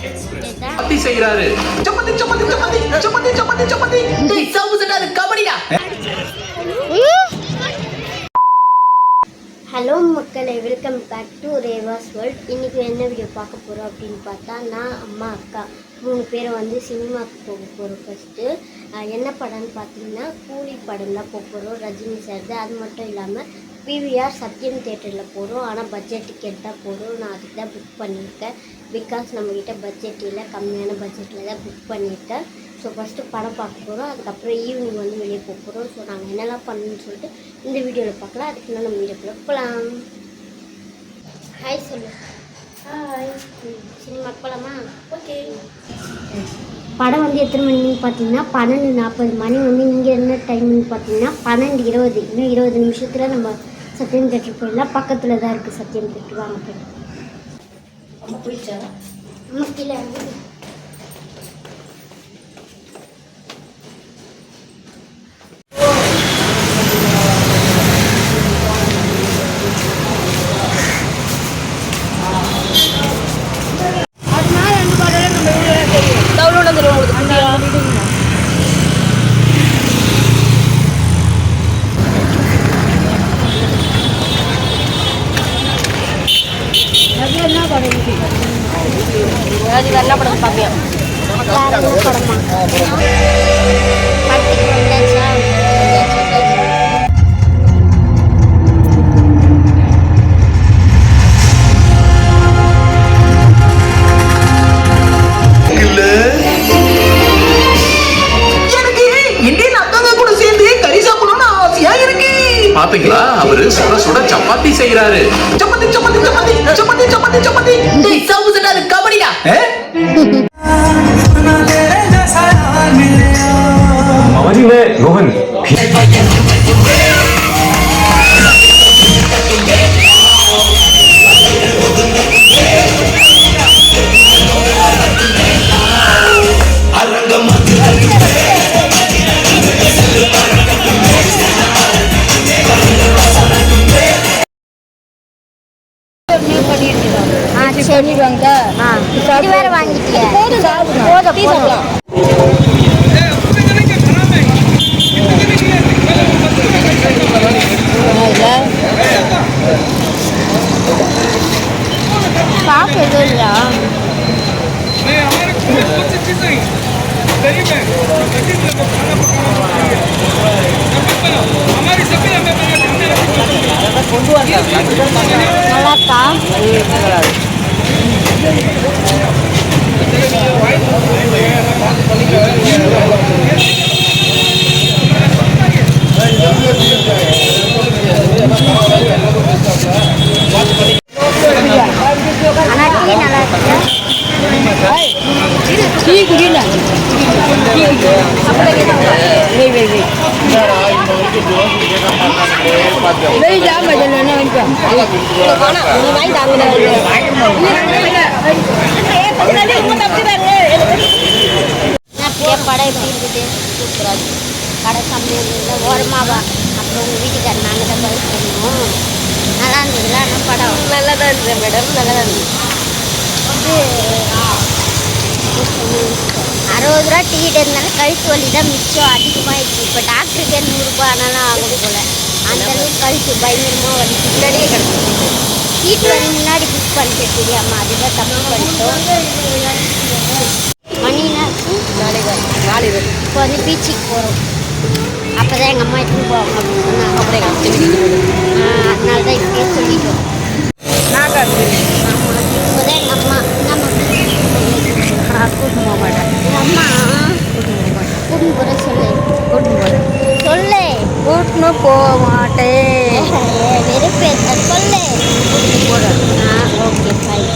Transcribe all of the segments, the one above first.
சப்பாத்தி செய்யறாரு. சப்பாத்தி சப்பாத்தி சப்பாத்தி சப்பாத்தி சப்பாத்தி சப்பாத்தி. டேய் சவுசடா அது கபடிடா. ஹலோ மக்களே, welcome back to Reva's world. இன்றைக்கி என்ன வீடியோ பார்க்க போகிறோம் அப்படின்னு பார்த்தா, நான் அம்மா அக்கா 3 பேரை வந்து சினிமாவுக்கு போக போகிறோம். ஃபஸ்ட்டு என்ன படம்னு பார்த்தீங்கன்னா கூலி படம் தான் போக போகிறோம், ரஜினி சார்து. அது மட்டும் இல்லாமல் பிவிஆர் சத்யம் தேட்டரில் போகிறோம். ஆனால் பட்ஜெட் டிக்கெட் தான் போகிறோம். நான் அதுக்கு தான் புக் பண்ணியிருக்கேன். பிகாஸ் நம்மக்கிட்ட பட்ஜெட் இல்லை, கம்மியான பட்ஜெட்டில் தான் புக் பண்ணியிருக்கேன். ஸோ ஃபஸ்ட்டு படம் பார்க்க போகிறோம், அதுக்கப்புறம் ஈவினிங் வந்து வெளியே போக போகிறோம். ஸோ நாங்கள் என்னெல்லாம் பண்ணணும்னு சொல்லிட்டு இந்த வீடியோவில் பார்க்கலாம். அதுக்கு முன்னாடி நம்ம வீடியோக்குள்ளே போகலாம். ஹாய் சொல்லு. ஹாய். சினிமாக்கு போகலாமா? ஓகே. படம் வந்து எத்தனை மணின்னு பார்த்தீங்கன்னா 12:40 மணி. வந்து இங்கே என்ன டைம்னு பார்த்தீங்கன்னா 12:20. இன்னும் 20 நிமிஷத்தில் நம்ம சத்யம் தேட்டர் போயிடலாம். பக்கத்தில் தான் இருக்குது சத்யம் தேட்டர். வாங்க போய். அம்மா போயிடுச்சா? அம்மா கீழே என்ன படம் பார்ப்பியா? படமா படத்துக்கு வந்தாச்சா? பாத்தீங்களா, அவரு சுட சுட சப்பாத்தி செய்யறாரு. சப்பாத்தி சப்பாத்தி சப்பாத்தி சப்பாத்தி சப்பாத்தி சப்பாத்தி. டேய் சவுசடா அது கபடிடா. मामाजी मैं रोहन। சரி வாங்க. இது வேற வாங்கிட்டியா? போதும் சாப்பிட்டு எதுவும் இல்லையா? நல்லாக்கா? ஆனால் டீ நல்லா இருக்கு. டீ குடில படம் எப்படி இருக்குது? சூப்பராக இருக்குது. கடை சமையல் இல்லை ஓரமாவா? அப்புறம் உங்கள் வீட்டுக்காரர் நாங்கள் தான் பதில் பண்ணணும். நல்லா இருந்ததுல? ஆனால் படம் நல்லா தான் இருந்தது மேடம், நல்லா தான் இருந்தது. வந்து 60 ரூபா டிக்கெட் இருந்தாலும் கழுத்து வலி தான் மிச்சம் அதிகமாகிடுச்சு. இப்போ டாக்டருக்கு 100 ரூபா ஆனாலும் ஆகும் போல். அந்தளவுக்கு கழுத்து பயங்கரமாக வலி. முன்னாடியே கிடச்சிருக்கு. சீட்டு வந்து முன்னாடி புக் பண்ணிட்டு தெரியாமல் அதுதான் தப்பு பண்ணிட்டோம். மணினா நாளை இப்போ வந்து பீச்சுக்கு போகிறோம். அப்போ தான் எங்கள் அம்மா எடுத்துன்னு போவாங்க அப்படின்னு சொன்னாங்க. அப்படியே அதனால தான் இப்படியே சொல்லிட்டோம். நாங்கள் இப்போ தான் எங்கள் அம்மா கூட்டின்னு போக மாட்டேன். எங்கள் அம்மா கூட்டின்னு போகிற சொல்லு. கூட்டின்னு போகிறேன். சொல்லு. கூட்டின்னு போக மாட்டேன். வெறுப்பேற்ற சொல்லு. கூட்டின்னு போகிறேன். Okay fine.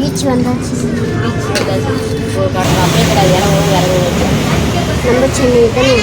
பீச் வந்தாச்சு. ஒரு கடை அப்படியே கிடையாது, இறங்கும். நம்ம சென்னை தானே.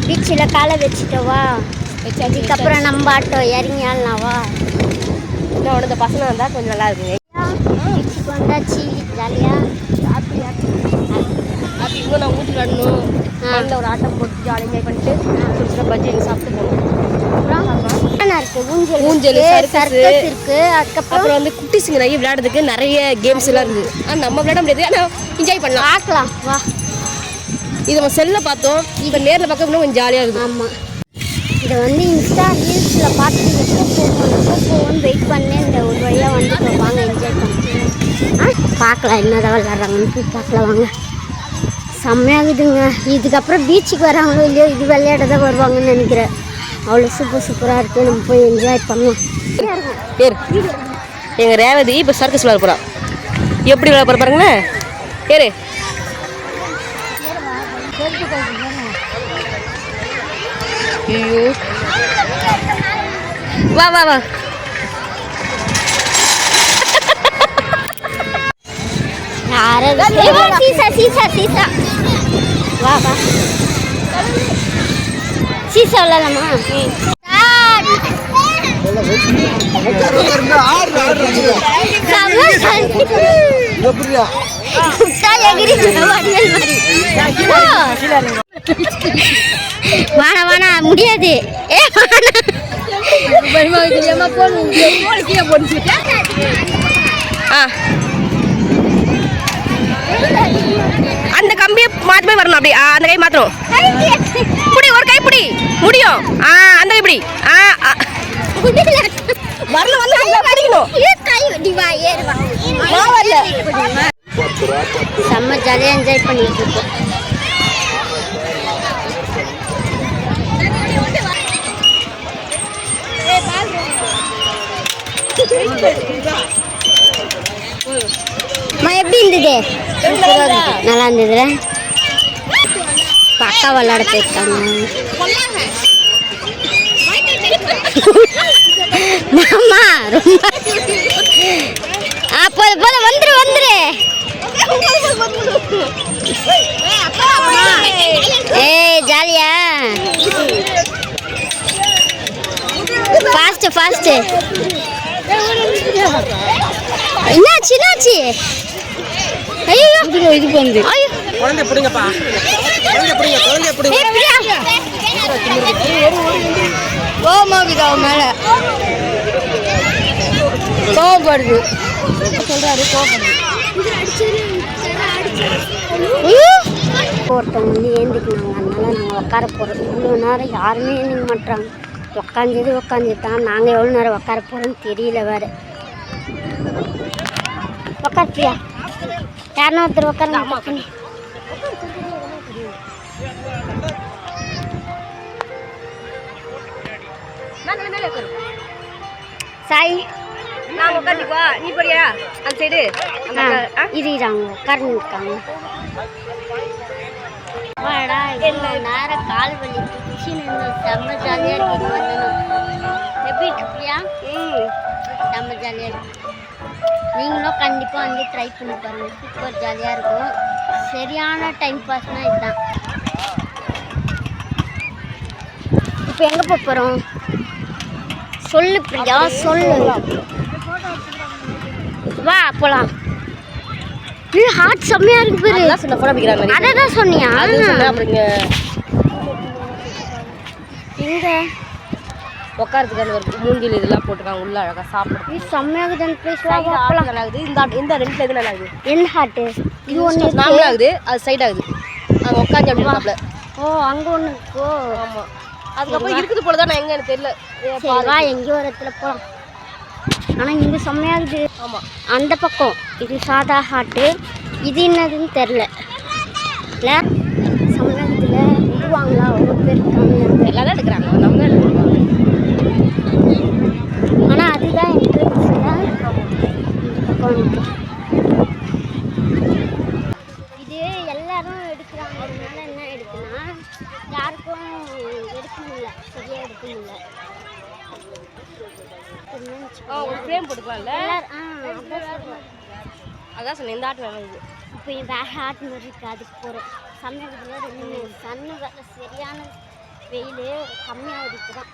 பீச்சில் காலை வச்சுட்டவா? இதுக்கப்புறம் நம்ம ஆட்டோ இறங்கி ஆடலாவா? இன்னும் இந்த பசங்க வந்தால் கொஞ்சம் நல்லா இருக்குங்க. பீச்சுக்கு வந்தாச்சு. ஜாலியாக அப்படி இன்னும் நான் ஊட்டி வரணும். மண்ணில் ஒரு ஆட்டம் போட்டு ஜாலியாக என்ஜாய் பண்ணிட்டு சுடுற பஜ்ஜி எங்கள் சாப்பிட்டு போகணும். அப்புறம் இருக்கு ஊஞ்சல் ஊஞ்சல், சர்க்கஸ் இருக்கு. அப்புறம் வந்து குட்டிஸுங்க நிறைய விளையாடுறதுக்கு நிறைய கேம்ஸ் எல்லாம் இருக்குது. ஆனால் நம்ம விளையாட முடியாது, ஆனால் என்ஜாய் பண்ணலாம். பார்க்கலாம் வா. இது நம்ம செல்லில் பார்த்தோம், இப்போ நேரில் பார்க்க இன்னும் கொஞ்சம் ஜாலியாக இருக்குது. ஆமாம், இதை வந்து இன்ஸ்டா ரீல்ஸில் பார்த்து எப்போ போவோன்னு வெயிட் பண்ணேன். இந்த ஒரு வழியாக வந்து வாங்க என்ஜாய் பண்ணி பார்க்கலாம் என்னதான் விளையாடுறாங்கன்னு போய் பார்க்கலாம் வாங்க. செம்மையாகுதுங்க. இதுக்கப்புறம் பீச்சுக்கு வராங்களோ இல்லையோ இது விளையாட தான் வருவாங்கன்னு நினைக்கிறேன். அவ்வளோ சூப்பராக இருக்குது. நம்ம போய் என்ஜாய் பண்ணலாம். பேர் எங்கள் ரேவதி இப்போ சர்க்கஸ் விளையாட போகிறான். எப்படி விளையாட போகிற பாருங்களேன். பேர் ஐயோ வா வா வா. சீசா சீசா சீசா வா வா. சீசா விளையாடலாமா? வாணா வாணா முடியாது. அந்த கம்பியை மாற்றி போய் வரணும். அப்படி அந்த கை மாற்றணும். புடி ஒரு கை பிடி முடியும். அந்த கை பிடி. வரல வந்து அடிக்கணும். செம்ம ஜாலியாக என்ஜாய் பண்ணிட்டு இருக்கோம். எப்படி இருந்தது? நல்லா இருந்ததுல. பக்கா விளையாட போயிருக்காங்க. ஆமா ரொம்ப போத வந்துரு வந்துரு. ஏய் ஜாலியா ஃபாஸ்ட் ஃபாஸ்ட். என்னாச்சு என்னாச்சு? ஐயோ இதுக்கு வந்து குழந்தை பிடிங்கப்பா. குழந்தை பிடிங்க, குழந்தை பிடிங்க. கோமாவிதா மேல கோவப்படுது சொல்றாரு. ஒருத்தவங்க வந்து ஏந்திக்கினாங்க, அதனால நாங்கள் உட்கார போகிறோம். இவ்வளோ நேரம் யாருமே ஏந்திக்க மாட்டாங்க. உட்காந்துட்டான். நாங்கள் எவ்வளோ நேரம் உட்கார போகிறோன்னு தெரியல வேறு. உட்காருப்பியா? யாருன்னா ஒருத்தர் உட்காருங்க. சாய் நான் உட்காந்துக்குவா, நீ போறியா அந்த சைடு? இருக்காங்க உட்கார்ந்து இருக்காங்க. வாடா இவ்வளோ நேரம் கால் வலி பிடிச்சின்னு செம்ம ஜாலியாக இருக்கு. வந்துடும். எப்படி இருக்கு பிரியா? செம்ம ஜாலியாக இருக்கு. நீங்களும் கண்டிப்பாக வந்து ட்ரை பண்ணி பாருங்கள். சூப்பர் ஜாலியாக இருக்கும். சரியான டைம் பாஸ்னால் இதுதான். இப்போ எங்கே போகிறோம் சொல்லு பிரியா சொல்லு. வா போலாம். நீ ஹார்ட் செம்மையா இருக்கு பாரு. அதெல்லாம் சொன்ன போற பிக்கிறாங்க. அத தான் சொன்னியா? அது சொன்னா அப்படிங்க. எங்க உட்கார்றதுக்கு அந்த ஒரு மூங்கில் இதெல்லாம் போட்டுருக்காங்க. உள்ள அழகா சாப்பிடுறது. இது செம்மையா இருக்குது. அந்த பிளேஸ் வா போலாம். நல்லா இருக்குது. இந்த ரெண்டுல எது நல்லா இருக்குது? என் ஹார்ட் இது ஒண்ணு நார்மலா இருக்குது. அது சைடு ஆகுது. அங்க உட்கார்ந்து அப்படி இருக்காப்ல. ஓ அங்க ஒண்ணு இருக்கோ. ஆமா. அதுக்கப்புறம் இருக்குது போல தான். நான் எங்க எனக்கு தெரியல. வா எங்கேயோ ஒரு இடத்துல போலாம். ஆனால் இங்கே செம்மையாக இருக்குது. ஆமாம் அந்த பக்கம் இது சாதா ஹாட்டு. இது என்னதுன்னு தெரில. இல்லை செம்மையாக இருக்குதுல. விடுவாங்களா ஒரு பேர் இருக்காங்க. எல்லாம் தான் எடுக்கிறாங்க. நம்ம தான் எடுக்கிறோம். ஆனால் அதுதான் என்ட்ரன்ஸ் இல்லை. இந்த பக்கம் இது எல்லாரும் எடுக்கிறாங்கிறதுனால என்ன எடுக்குன்னா யாருக்கும் எடுக்க முடியல. சரியாக எடுக்க முடியல. ஒரு ஃப்ரேம் போட்டுக்கலாம்ல. அதான் சொன்னேன். இந்த ஆட்டு வேணும். இப்போ வேற ஆட்டு மாதிரி இருக்குது. அதுக்கு போகிறோம். சமையல் ரெண்டு சன்னு வேலை சரியான வெயில் கம்மியாக இருக்குதான்.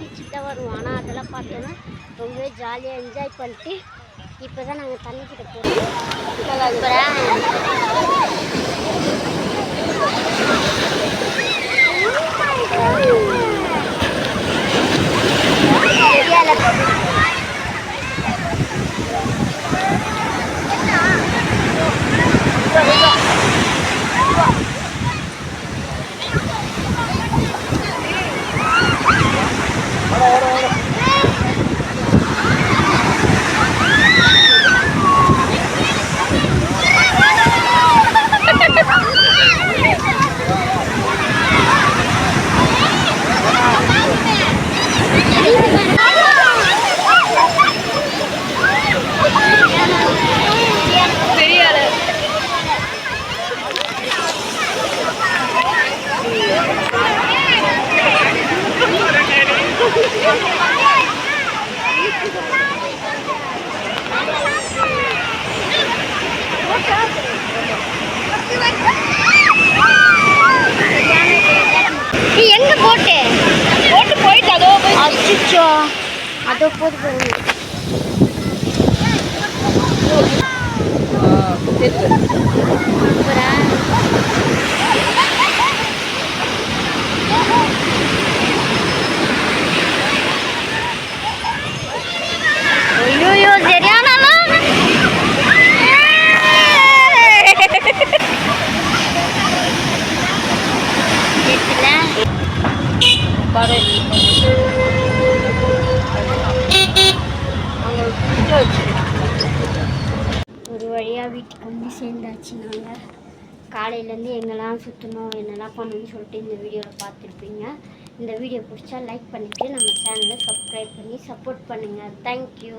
குதிச்சுட்டு தான் வருவோம். ஆனால் அதெல்லாம் பார்த்தோன்னா ரொம்பவே ஜாலியாக என்ஜாய் பண்ணிட்டு இப்போ தான் நாங்கள் தண்ணிக்கிட்ட எங்க போட்டு போயிட்டு அதோ அச்சோ அதோ போது ஐயோ சரியான ஒரு வழியாக வீட்டுக்கு வந்து சேர்ந்தாச்சு. நாங்கள் காலையிலேருந்து எங்கெல்லாம் சுற்றணும் என்னெல்லாம் பண்ணணும்னு சொல்லிட்டு இந்த வீடியோவில் பார்த்துருப்பீங்க. இந்த வீடியோ பிடிச்சா லைக் பண்ணிவிட்டு நம்ம சேனலை சப்ஸ்கிரைப் பண்ணி சப்போர்ட் பண்ணுங்கள். தேங்க்யூ.